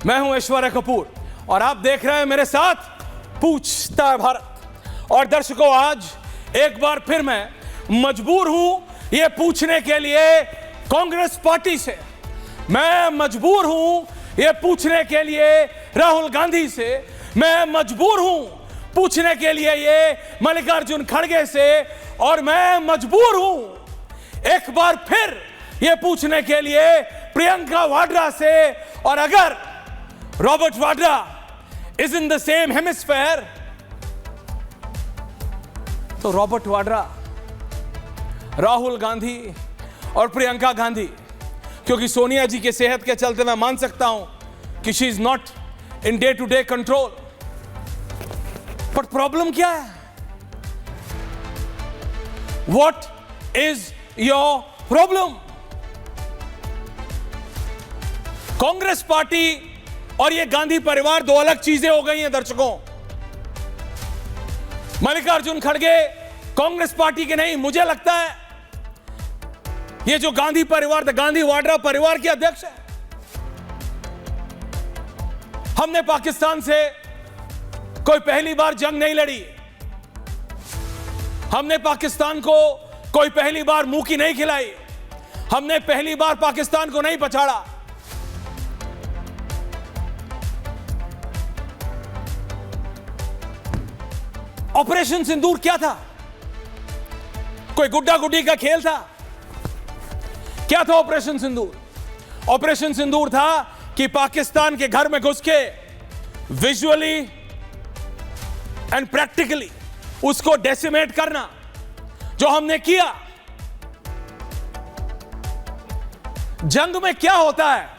मैं हूं ऐश्वर्या कपूर और आप देख रहे हैं मेरे साथ पूछता है भारत। और दर्शकों, आज एक बार फिर मैं मजबूर हूं यह पूछने के लिए कांग्रेस पार्टी से, मैं मजबूर हूं यह पूछने के लिए राहुल गांधी से, मैं मजबूर हूं पूछने के लिए ये मल्लिकार्जुन खड़गे से, और मैं मजबूर हूं एक बार फिर यह पूछने के लिए प्रियंका वाड्रा से। और अगर Robert Vadra is in the same hemisphere तो रॉबर्ट वाड्रा, राहुल गांधी और प्रियंका गांधी, क्योंकि सोनिया जी के सेहत के चलते मैं मान सकता हूं कि she is not in day to day control. पर प्रॉब्लम क्या है? What is your problem? Congress party और ये गांधी परिवार दो अलग चीजें हो गई हैं दर्शकों। मल्लिकार्जुन खड़गे कांग्रेस पार्टी के नहीं, मुझे लगता है ये जो गांधी परिवार, गांधी वाड्रा परिवार के अध्यक्ष है। हमने पाकिस्तान से कोई पहली बार जंग नहीं लड़ी, हमने पाकिस्तान को कोई पहली बार मुंह की नहीं खिलाई, हमने पहली बार पाकिस्तान को नहीं पछाड़ा। ऑपरेशन सिंदूर क्या था? कोई गुड्डा गुड्डी का खेल था? क्या था ऑपरेशन सिंदूर? ऑपरेशन सिंदूर था कि पाकिस्तान के घर में घुस के विजुअली एंड प्रैक्टिकली उसको डेसिमेट करना, जो हमने किया। जंग में क्या होता है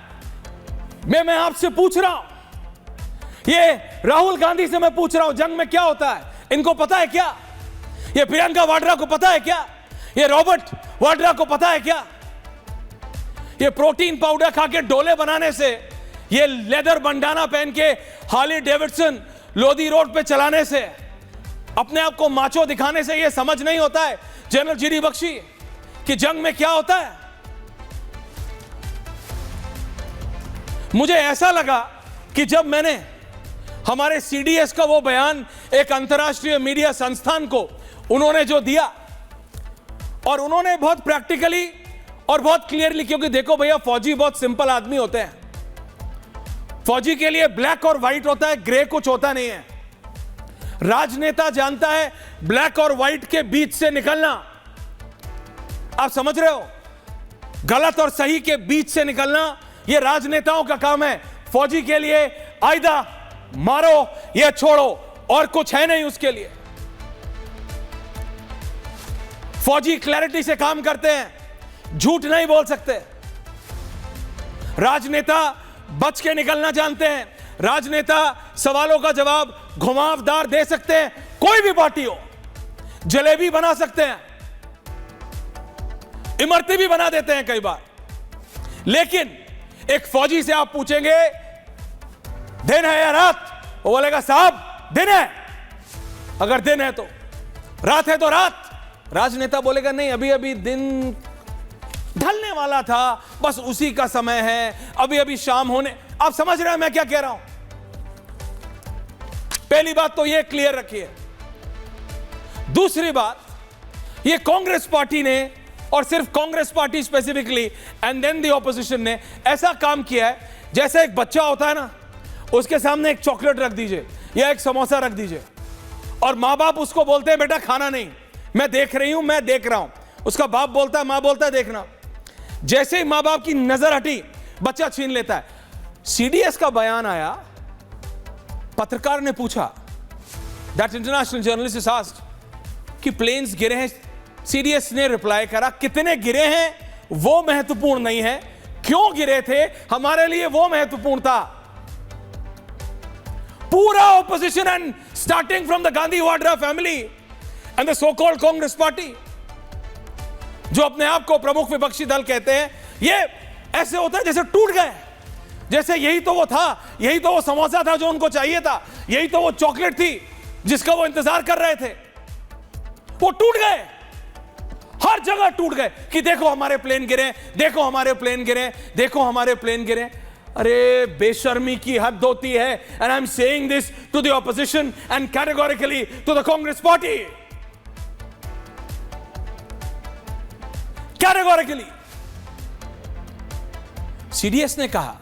मैं आपसे पूछ रहा हूं, ये राहुल गांधी से मैं पूछ रहा हूं, जंग में क्या होता है इनको पता है क्या? ये प्रियंका वाड्रा को पता है क्या? ये रॉबर्ट वाड्रा को पता है क्या? ये प्रोटीन पाउडर खा के डोले बनाने से, ये लेदर बंडाना पहन के हार्ली डेविडसन लोधी रोड पे चलाने से, अपने आप को माचो दिखाने से ये समझ नहीं होता है जनरल जीडी बख्शी कि जंग में क्या होता है? मुझे ऐसा लगा कि जब मैंने हमारे सीडीएस का वो बयान एक अंतर्राष्ट्रीय मीडिया संस्थान को उन्होंने जो दिया, और उन्होंने बहुत प्रैक्टिकली और बहुत क्लियरली, क्योंकि देखो भैया, फौजी बहुत सिंपल आदमी होते हैं, फौजी के लिए ब्लैक और व्हाइट होता है, ग्रे कुछ होता नहीं है। राजनेता जानता है ब्लैक और व्हाइट के बीच से निकलना। आप समझ रहे हो? गलत और सही के बीच से निकलना यह राजनेताओं का काम है। फौजी के लिए आइदा मारो या छोड़ो, और कुछ है नहीं उसके लिए। फौजी क्लैरिटी से काम करते हैं, झूठ नहीं बोल सकते। राजनेता बच के निकलना जानते हैं, राजनेता सवालों का जवाब घुमावदार दे सकते हैं, कोई भी पार्टी हो, जलेबी बना सकते हैं, इमरती भी बना देते हैं कई बार। लेकिन एक फौजी से आप पूछेंगे दिन है या रात, वो बोलेगा साहब दिन है। अगर दिन है तो, रात है तो रात। राजनेता बोलेगा नहीं, अभी अभी दिन ढलने वाला था, बस उसी का समय है, अभी अभी शाम होने। आप समझ रहे हैं मैं क्या कह रहा हूं? पहली बात तो ये क्लियर रखिए। दूसरी बात, ये कांग्रेस पार्टी ने, और सिर्फ Congress party specifically and then the opposition ने ऐसा काम किया है जैसे एक बच्चा होता है ना, उसके सामने एक चॉकलेट रख दीजिए या एक समोसा रख दीजिए, और मां बाप उसको बोलते हैं बेटा खाना नहीं, मैं देख रही हूं, मैं देख रहा हूं। उसका बाप बोलता है, मां बोलता है देखना। जैसे ही मां बाप की नजर हटी, बच्चा छीन लेता है। सीडीएस का बयान आया, पत्रकार ने पूछा, that international journalist is asked कि प्लेन्स गिरे हैं। सीडीएस ने रिप्लाई करा, कितने गिरे हैं वो महत्वपूर्ण नहीं है, क्यों गिरे थे हमारे लिए वो महत्वपूर्ण था। पूरा opposition and starting from the Gandhi Vadra family and the so called Congress party, जो अपने आप को प्रमुख विपक्षी दल कहते हैं, ये ऐसे होता है जैसे टूट गए, जैसे यही तो वो था, यही तो वो समोसा था जो उनको चाहिए था, यही तो वो चॉकलेट थी जिसका वो इंतजार कर रहे थे। वो टूट गए, हर जगह टूट गए कि देखो हमारे प्लेन गिरे, देखो हमारे प्लेन गिरे, देखो हमारे प्लेन गिरे। अरे बेशर्मी की हद होती है। And I am saying this to the opposition and categorically to the Congress party, categorically. CDS ने कहा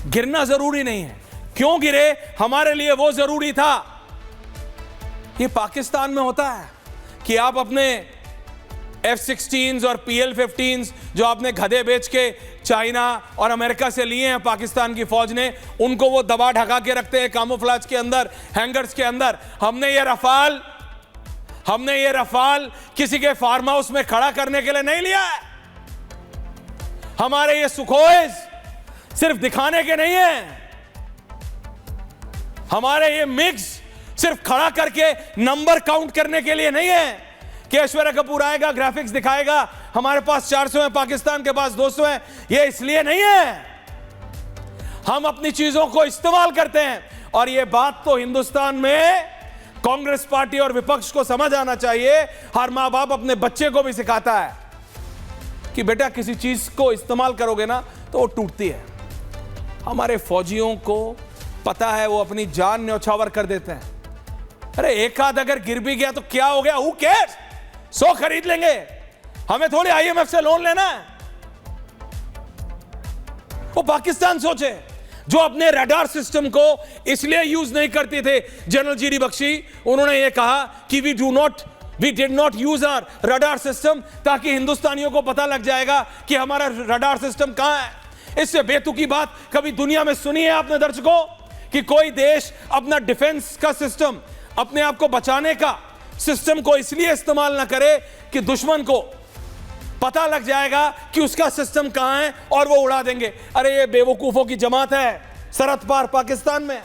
गिरना जरूरी नहीं है, क्यों गिरे हमारे लिए वो जरूरी था। ये पाकिस्तान में होता है कि आप अपने F-16s और PL-15s जो आपने गधे बेच के चाइना और अमेरिका से लिए हैं पाकिस्तान की फौज ने, उनको वो दबा ढका के रखते हैं कामोफ्लाज के अंदर, हैंगर्स के अंदर। हमने ये रफाल किसी के फार्म हाउस में खड़ा करने के लिए नहीं लिया है। हमारे ये सुखोइज सिर्फ दिखाने के नहीं है। हमारे ये मिग्स सिर्फ खड़ा करके नंबर काउंट करने के लिए नहीं है कि ऐश्वर्या कपूर आएगा, ग्राफिक्स दिखाएगा, हमारे पास 400 है, पाकिस्तान के पास 200 है। ये इसलिए नहीं है। हम अपनी चीजों को इस्तेमाल करते हैं। और ये बात तो हिंदुस्तान में कांग्रेस पार्टी और विपक्ष को समझ आना चाहिए। हर मां बाप अपने बच्चे को भी सिखाता है कि बेटा किसी चीज को इस्तेमाल करोगे ना तो वो टूटती है। हमारे फौजियों को पता है, वो अपनी जान न्यौछावर कर देते हैं। अरे एक आध अगर गिर भी गया तो क्या हो गया, हु केयर्स, 100 खरीद लेंगे। हमें थोड़ी IMF से लोन लेना है। वो पाकिस्तान सोचे जो अपने रडार सिस्टम को इसलिए यूज नहीं करते थे। जनरल जीडी बख्शी, उन्होंने ये कहा कि we did not use our radar system, ताकि हिंदुस्तानियों को पता लग जाएगा कि हमारा रडार सिस्टम कहां है। इससे बेतुकी बात कभी दुनिया में सुनी है आपने दर्शकों कि कोई देश अपना डिफेंस का सिस्टम, अपने आप को बचाने का सिस्टम को इसलिए इस्तेमाल ना करे कि दुश्मन को पता लग जाएगा कि उसका सिस्टम कहां है और वो उड़ा देंगे। अरे ये बेवकूफों की जमात है सरहद पार पाकिस्तान में।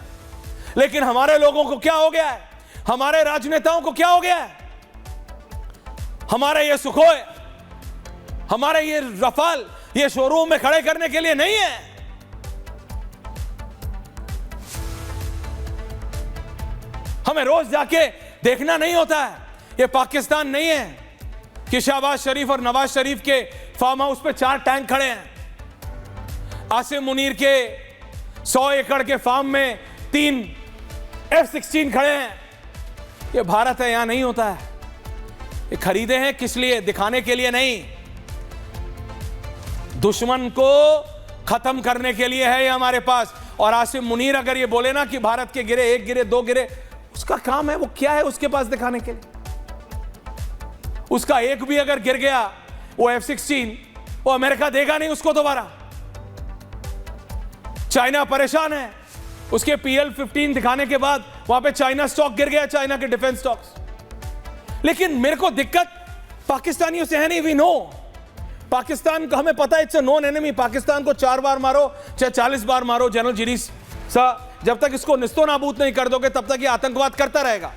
लेकिन हमारे लोगों को क्या हो गया है, हमारे राजनेताओं को क्या हो गया है, हमारे ये सुखोई, हमारे ये रफाल, ये शोरूम में खड़े करने के लिए नहीं है। हमें रोज जाके देखना नहीं होता है। ये पाकिस्तान नहीं है कि शहबाज शरीफ और नवाज शरीफ के फार्म हाउस पे 4 टैंक खड़े हैं, आसिम मुनीर के 100 एकड़ के फार्म में 3 F-16 खड़े हैं। ये भारत है, यहां नहीं होता है। ये खरीदे हैं किस लिए, दिखाने के लिए नहीं, दुश्मन को खत्म करने के लिए है ये हमारे पास। और आसिम मुनीर अगर ये बोले ना कि भारत के गिरे, 1 गिरे 2 गिरे, उसका काम है, वो क्या है उसके पास दिखाने के लिए। उसका एक भी अगर गिर गया वो F-16, वो अमेरिका देगा नहीं उसको दोबारा। चाइना परेशान है, उसके PL-15 दिखाने के बाद वहां पे चाइना स्टॉक गिर गया, चाइना के डिफेंस स्टॉक्स। लेकिन मेरे को दिक्कत पाकिस्तानियों से है नहीं। वी नो पाकिस्तान को, हमें पता है it's a known enemy. Pakistan को 4 बार मारो चाहे 40 बार मारो, जनरल जीडी सा, जब तक इसको निस्तो नाबूद नहीं कर दोगे तब तक ये आतंकवाद करता रहेगा।